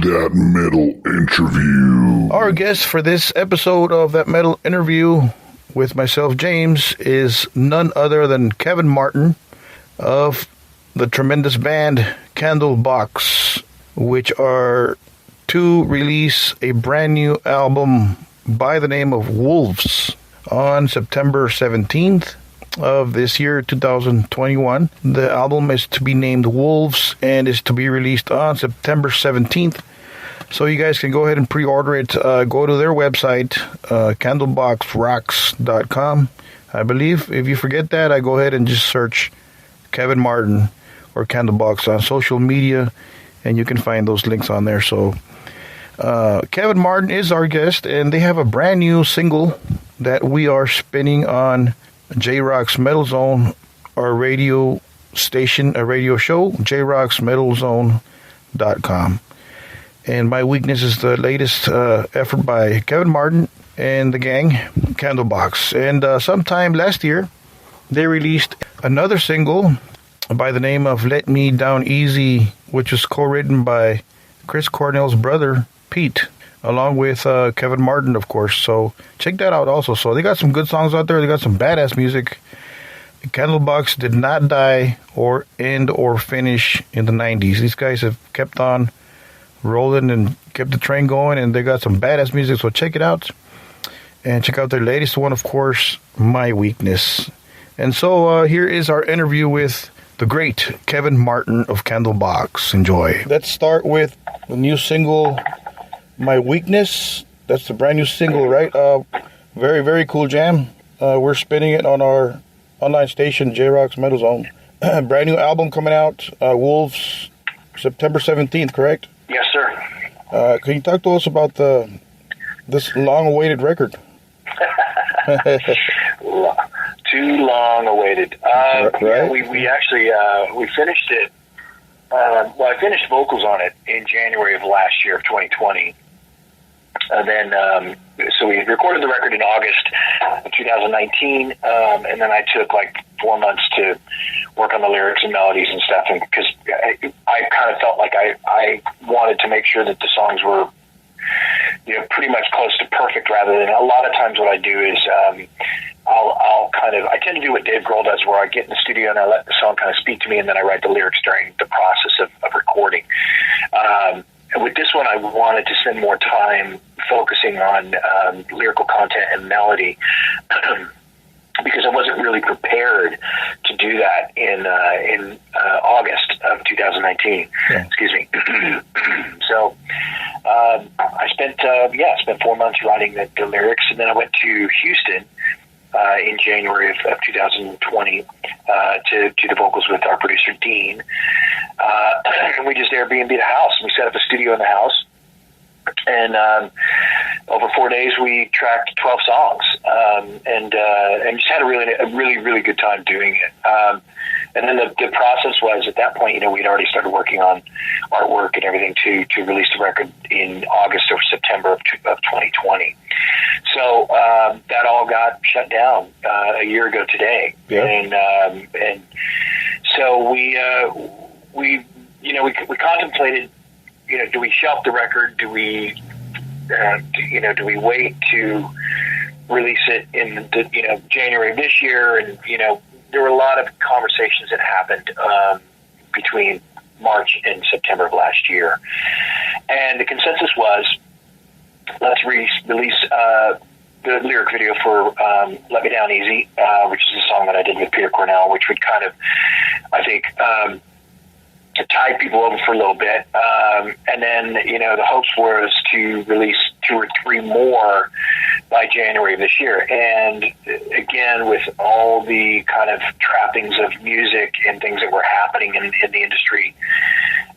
That Metal Interview. Our guest for this episode of That Metal Interview with myself, James, is none other than Kevin Martin of the tremendous band CANDLEBOX, which are to release a brand new album by the name of Wolves on September 17th of this year, 2021. The album is to be named Wolves and is to be released on September 17th. So you guys can go ahead and pre-order it. Go to their website, candleboxrocks.com. I believe if you forget that, I go ahead and just search Kevin Martin or CANDLEBOX on social media, and you can find those links on there. So Kevin Martin is our guest, and they have a brand new single that we are spinning on J-Rock's Metal Zone, our radio station, a radio show, jrocksmetalzone.com. And My Weakness is the latest effort by Kevin Martin and the gang, CANDLEBOX. And sometime last year, they released another single by the name of Let Me Down Easy, which was co-written by Chris Cornell's brother, Pete, along with Kevin Martin, of course. So check that out also. So they got some good songs out there. They got some badass music. CANDLEBOX did not die or end or finish in the 90s. These guys have kept on rolling and kept the train going, and they got some badass music. So check it out. And check out their latest one, of course, My Weakness. And so here is our interview with the great Kevin Martin of CANDLEBOX. Enjoy. Let's start with the new single, My Weakness. That's the brand new single, right? Very, very cool jam. We're spinning it on our online station, J-Rock's Metal Zone. Brand new album coming out, Wolves, September 17th, correct? Yes, sir. Can you talk to us about this long-awaited record? Too long awaited. Right. Yeah, we actually we finished it. I finished vocals on it in January of last year, of 2020. And then, so we recorded the record in August of 2019, and then I took like 4 months to work on the lyrics and melodies and stuff, and because I kind of felt like I wanted to make sure that the songs were, pretty much close to perfect, rather than, a lot of times what I do is I tend to do what Dave Grohl does, where I get in the studio and I let the song kind of speak to me, and then I write the lyrics during the process of recording. With this one, I wanted to spend more time focusing on lyrical content and melody because I wasn't really prepared to do that in August of 2019. Yeah. Excuse me. So I spent 4 months writing the lyrics, and then I went to Houston in January of 2020 to the vocals with our producer Dean, and we just Airbnb'd a house. We set up a studio in the house, and over 4 days we tracked 12 songs, and just had a really good time doing it. And then the process was, at that point, we'd already started working on artwork and everything to release the record in August or September of 2020. So that all got shut down a year ago today. Yeah. And so we contemplated, do we shelf the record? Do we wait to release it in January of this year? And there were a lot of conversations that happened between March and September of last year, and the consensus was, let's release the lyric video for Let Me Down Easy, which is a song that I did with Peter Cornell, which would kind of, I think, tide people over for a little bit. And then, the hopes was to release 2 or 3 more by January of this year. And again, with all the kind of trappings of music and things that were happening in the industry,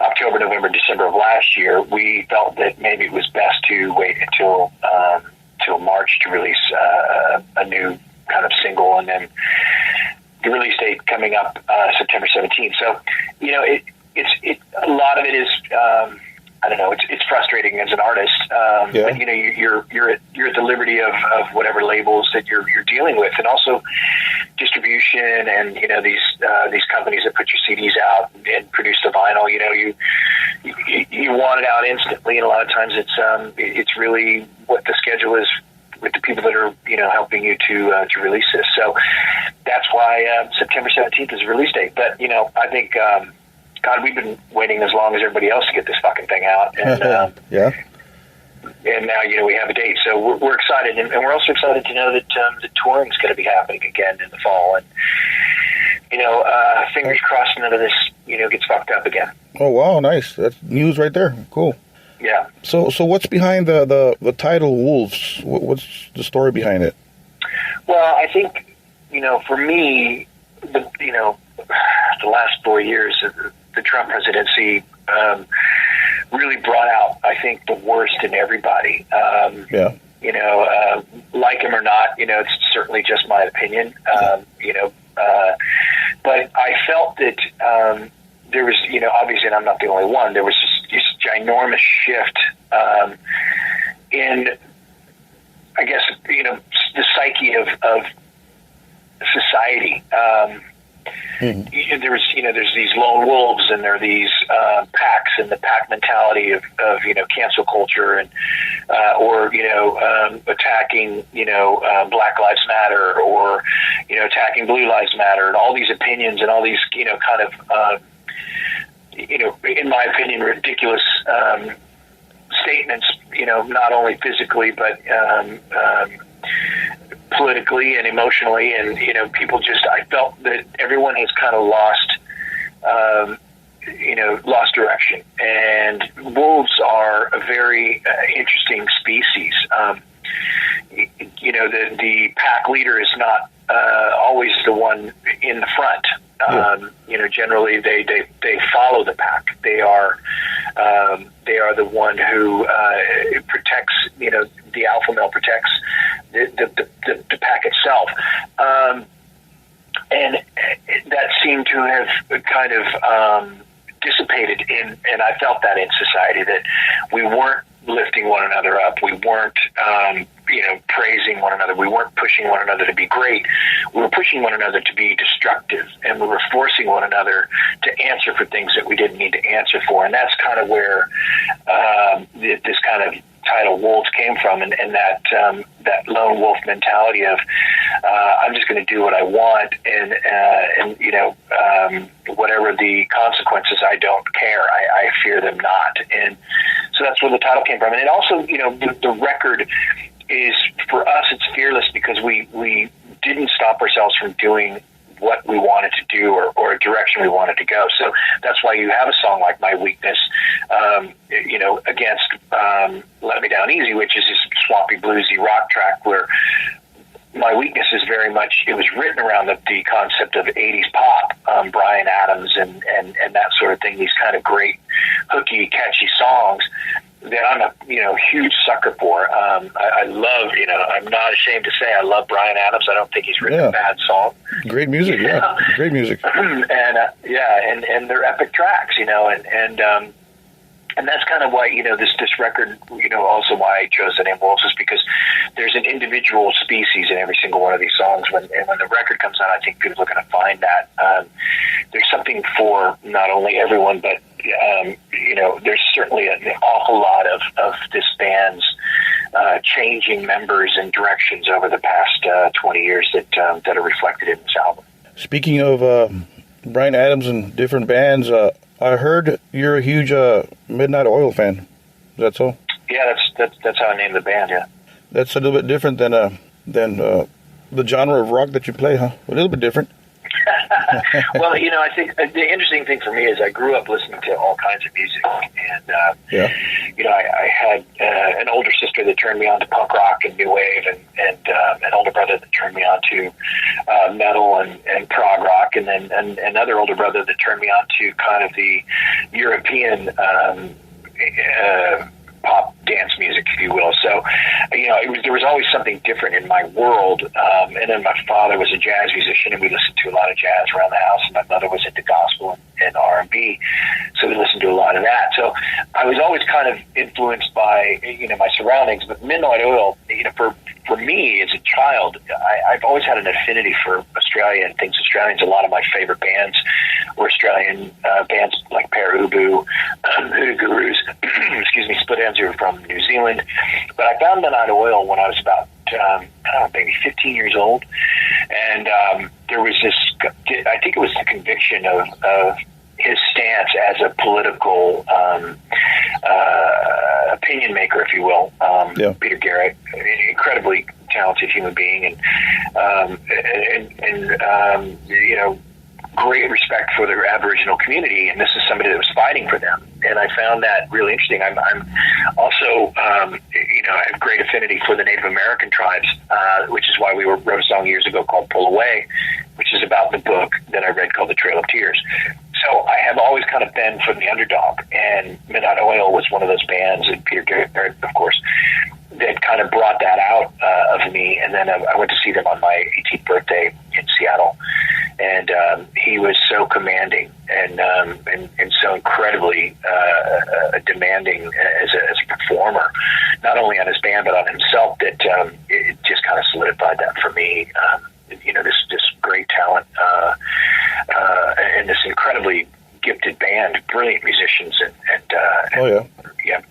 October, November, December of last year, we felt that maybe it was best to wait until March to release a new kind of single, and then the release date coming up September 17th. So, it's a lot of it is I don't know, it's frustrating as an artist, but you're at the liberty of whatever labels that you're dealing with, and also distribution, and these companies that put your CDs out and produce the vinyl. you want it out instantly, and a lot of times it's really what the schedule is with the people that are helping you to release this. So that's why September 17th is the release date. But I think God, we've been waiting as long as everybody else to get this fucking thing out, and yeah. And now we have a date, so we're excited, and we're also excited to know that the touring is going to be happening again in the fall, and fingers crossed none of this gets fucked up again. Oh wow, nice. That's news right there. Cool. Yeah. So what's behind the title Wolves? What's the story behind it? Well, I think for me, the last 4 years of the Trump presidency really brought out, I think, the worst in everybody. Yeah. Like him or not, it's certainly just my opinion. But I felt that there was, obviously, and I'm not the only one, there was this ginormous shift in, I guess, the psyche of society. There's these lone wolves, and there are these packs, and the pack mentality of cancel culture, and or attacking Black Lives Matter, or attacking Blue Lives Matter, and all these opinions, and all these kind of in my opinion, ridiculous statements. Not only physically but politically and emotionally, and people I felt that everyone has kind of lost direction, and wolves are a very interesting species. The pack leader is not always the one in the front. Generally they follow the pack. They are the one who protects. The alpha male protects the pack itself, and that seemed to have kind of dissipated and I felt that in society, that we weren't lifting one another up. We weren't praising one another. We weren't pushing one another to be great. We were pushing one another to be destructive, and we were forcing one another to answer for things that we didn't need to answer for. And that's kind of where this kind of title Wolves came from, and that lone wolf mentality of I'm just going to do what I want, and whatever the consequences, I don't care. I fear them not. And so that's where the title came from. And it also, the record is, for us, it's fearless because we didn't stop ourselves from doing what we wanted to do, or a direction we wanted to go. So that's why you have a song like My Weakness, against Let Me Down Easy, which is this swampy, bluesy rock track, where My Weakness is very much, it was written around the concept of 80s pop, Bryan Adams and that sort of thing, these kind of great, hooky, catchy songs that I'm a huge sucker for. I love, I'm not ashamed to say I love Bryan Adams. I don't think he's written a bad song. Great music, yeah. Great music. And they're epic tracks, and that's kind of why, this record, also why I chose the name Wolves, is because there's an individual species in every single one of these songs. When the record comes out, I think people are going to find that there's something for not only everyone, but there's certainly an awful lot of this band's changing members and directions over the past 20 years that are reflected in this album. Speaking of Bryan Adams and different bands, I heard you're a huge Midnight Oil fan. Is that so? Yeah, that's how I named the band. Yeah, that's a little bit different than the genre of rock that you play, huh? A little bit different. Well, I think the interesting thing for me is I grew up listening to all kinds of music, and I had an older sister that turned me on to punk rock and new wave, and an older brother that turned me on to metal and prog rock, and then another older brother that turned me on to kind of the European pop dance music, if you will. So, there was always something different in my world. And then my father was a jazz musician, and we listened to a lot of jazz around the house. And my mother was into gospel and R&B, so we listened to a lot of that. So I was always kind of influenced by my surroundings. But Midnight Oil, for me as a child, I've always had an affinity for Australia and things Australians. A lot of my favorite bands were Australian bands like Peru Ubu, Hoodoo Gurus, excuse me, Split Ends, who were from New Zealand. But I found Midnight Oil when I was about, I don't know, maybe 15 years old. And there was this, I think it was the conviction of his stance as a political opinion maker, if you will. Peter Garrett, an incredibly talented human being, and you know, great respect for the Aboriginal community, and this is somebody that was fighting for them. And I found that really interesting. I'm also, you know, I have great affinity for the Native American tribes, which is why we wrote a song years ago called Pull Away, which is about the book that I read called The Trail of Tears. So I have always kind of been for the underdog, and Midnight Oil was one of those bands, and Peter Garrett, of course, that kind of brought that out of me. And then I went to see them on my 18th birthday in Seattle, and he was so commanding and so incredibly demanding as a performer, not only on his band but on himself, that it just kind of solidified that for me. You know, this great talent and this incredibly gifted band, brilliant musicians, and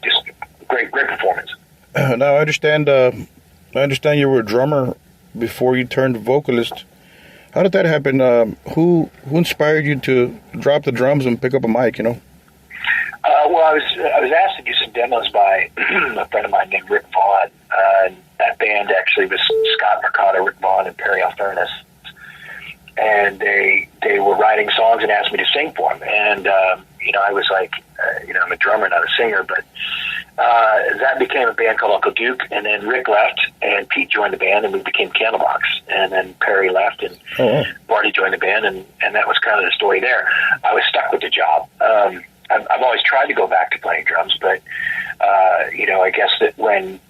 just great performance. Now I understand you were a drummer before you turned vocalist. How did that happen? Who inspired you to drop the drums and pick up a mic? You know. Well, I was asked to do some demos by a friend of mine named Rick Vaughn. That band actually was Scott Mercado, Rick Vaughn, and Perry Alfernis. And they were writing songs and asked me to sing for them. And, you know, I was like, you know, I'm a drummer, not a singer. But that became a band called Uncle Duke. And then Rick left, and Pete joined the band, and we became Candlebox. And then Perry left, and Barty joined the band, and that was kind of the story there. I was stuck with the job. I've always tried to go back to playing drums, but, you know, I guess that when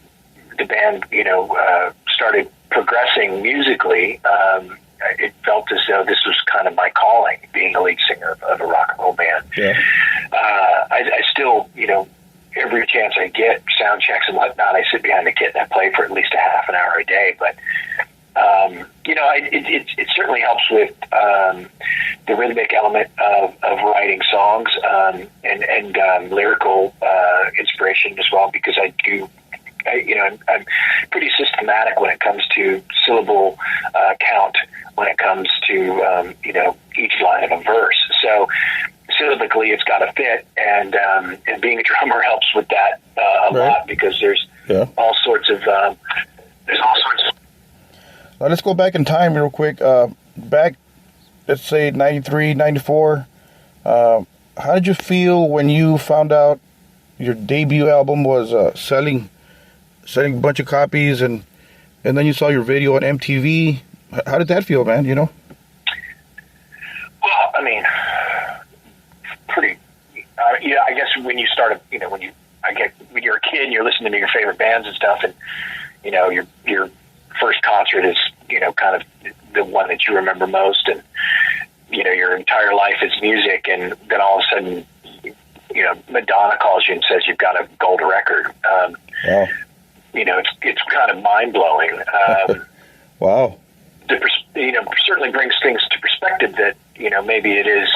the band, you know, started progressing musically, it felt as though this was kind of my calling, being a lead singer of a rock and roll band. Yeah. I still, you know, every chance I get, sound checks and whatnot, I sit behind the kit and I play for at least a half an hour a day. But, you know, it certainly helps with the rhythmic element of writing songs and lyrical inspiration as well, because you know, I'm pretty systematic when it comes to syllable count, when it comes to, you know, each line of a verse. So syllabically, it's got to fit, and being a drummer helps with that a lot, because there's all sorts of Now let's go back in time real quick. Back, let's say 93, 94. How did you feel when you found out your debut album was selling a bunch of copies, and then you saw your video on MTV? How did that feel, man? You know? Well, I mean, pretty. Yeah, I guess when you started, you know, when you're a kid and you're listening to your favorite bands and stuff, and you know, your first concert is, you know, kind of the one that you remember most, and you know, your entire life is music, and then all of a sudden, you know, Madonna calls you and says you've got a gold record. Wow. You know, it's kind of mind blowing. Wow. You know, certainly brings things to perspective that, you know, maybe it is,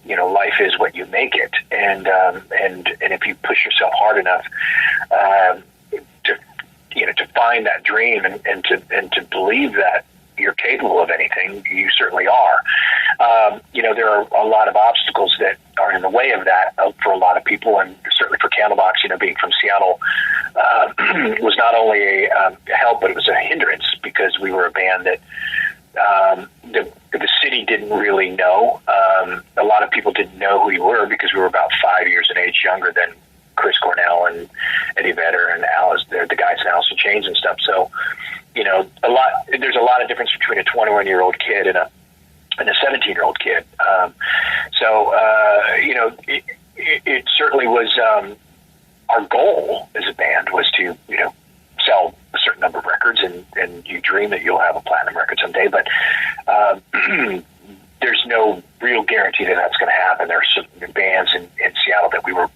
you know, life is what you make it, and if you push yourself hard enough, to, you know, to find that dream and to believe that you're capable of anything, you certainly are. You know, there are a lot of obstacles that are in the way of that for a lot of people, and certainly for Candlebox, you know, being from Seattle, was not only a help, but it was a hindrance, because we were a band that the city didn't really know. A lot of people didn't know who we were, because we were about 5 years in age younger than Chris Cornell and Eddie Vedder and Alice, the guys in Alice in Chains and stuff. So, you know, there's a lot of difference between a 21-year-old kid and a 17-year-old kid. So, you know, it certainly was, our goal as a band was to, you know, sell a certain number of records, and you dream that you'll have a platinum record someday, but there's no real guarantee that that's going to happen. There are certain bands in Seattle that we were